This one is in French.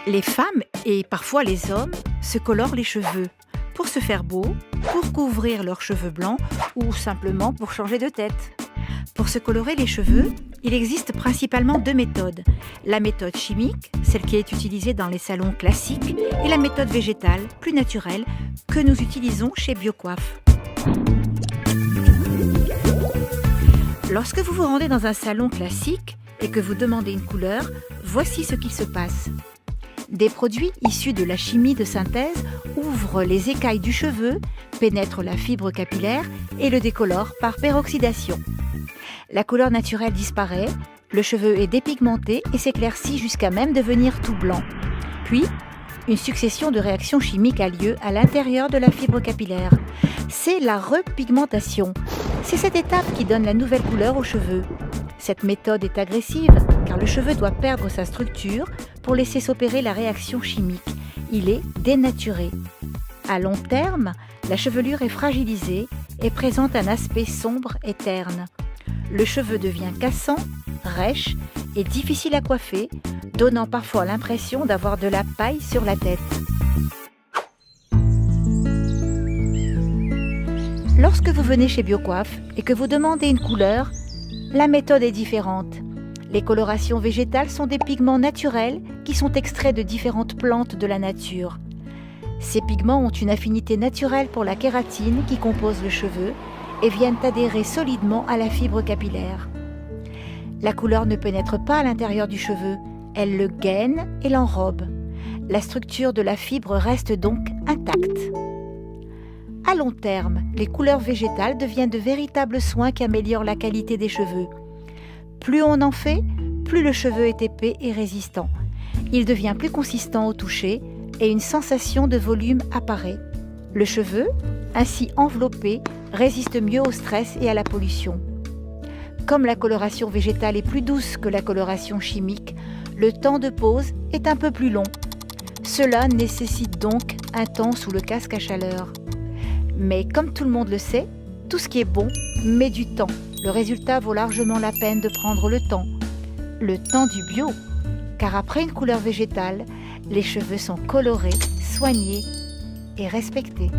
Les femmes et parfois les hommes se colorent les cheveux pour se faire beau, pour couvrir leurs cheveux blancs ou simplement pour changer de tête. Pour se colorer les cheveux, il existe principalement deux méthodes. La méthode chimique, celle qui est utilisée dans les salons classiques, et la méthode végétale, plus naturelle, que nous utilisons chez Biocoiffe. Lorsque vous vous rendez dans un salon classique et que vous demandez une couleur, voici ce qu'il se passe. Des produits issus de la chimie de synthèse ouvrent les écailles du cheveu, pénètrent la fibre capillaire et le décolorent par peroxydation. La couleur naturelle disparaît, le cheveu est dépigmenté et s'éclaircit jusqu'à même devenir tout blanc. Puis, une succession de réactions chimiques a lieu à l'intérieur de la fibre capillaire. C'est la repigmentation. C'est cette étape qui donne la nouvelle couleur aux cheveux. Cette méthode est agressive car le cheveu doit perdre sa structure pour laisser s'opérer la réaction chimique. Il est dénaturé. À long terme, la chevelure est fragilisée et présente un aspect sombre et terne. Le cheveu devient cassant, rêche et difficile à coiffer, donnant parfois l'impression d'avoir de la paille sur la tête. Lorsque vous venez chez Biocoiffe et que vous demandez une couleur, la méthode est différente. Les colorations végétales sont des pigments naturels qui sont extraits de différentes plantes de la nature. Ces pigments ont une affinité naturelle pour la kératine qui compose le cheveu et viennent adhérer solidement à la fibre capillaire. La couleur ne pénètre pas à l'intérieur du cheveu, elle le gaine et l'enrobe. La structure de la fibre reste donc intacte. À long terme, les couleurs végétales deviennent de véritables soins qui améliorent la qualité des cheveux. Plus on en fait, plus le cheveu est épais et résistant. Il devient plus consistant au toucher et une sensation de volume apparaît. Le cheveu, ainsi enveloppé, résiste mieux au stress et à la pollution. Comme la coloration végétale est plus douce que la coloration chimique, le temps de pose est un peu plus long. Cela nécessite donc un temps sous le casque à chaleur. Mais comme tout le monde le sait, tout ce qui est bon met du temps. Le résultat vaut largement la peine de prendre le temps du bio. Car après une couleur végétale, les cheveux sont colorés, soignés et respectés.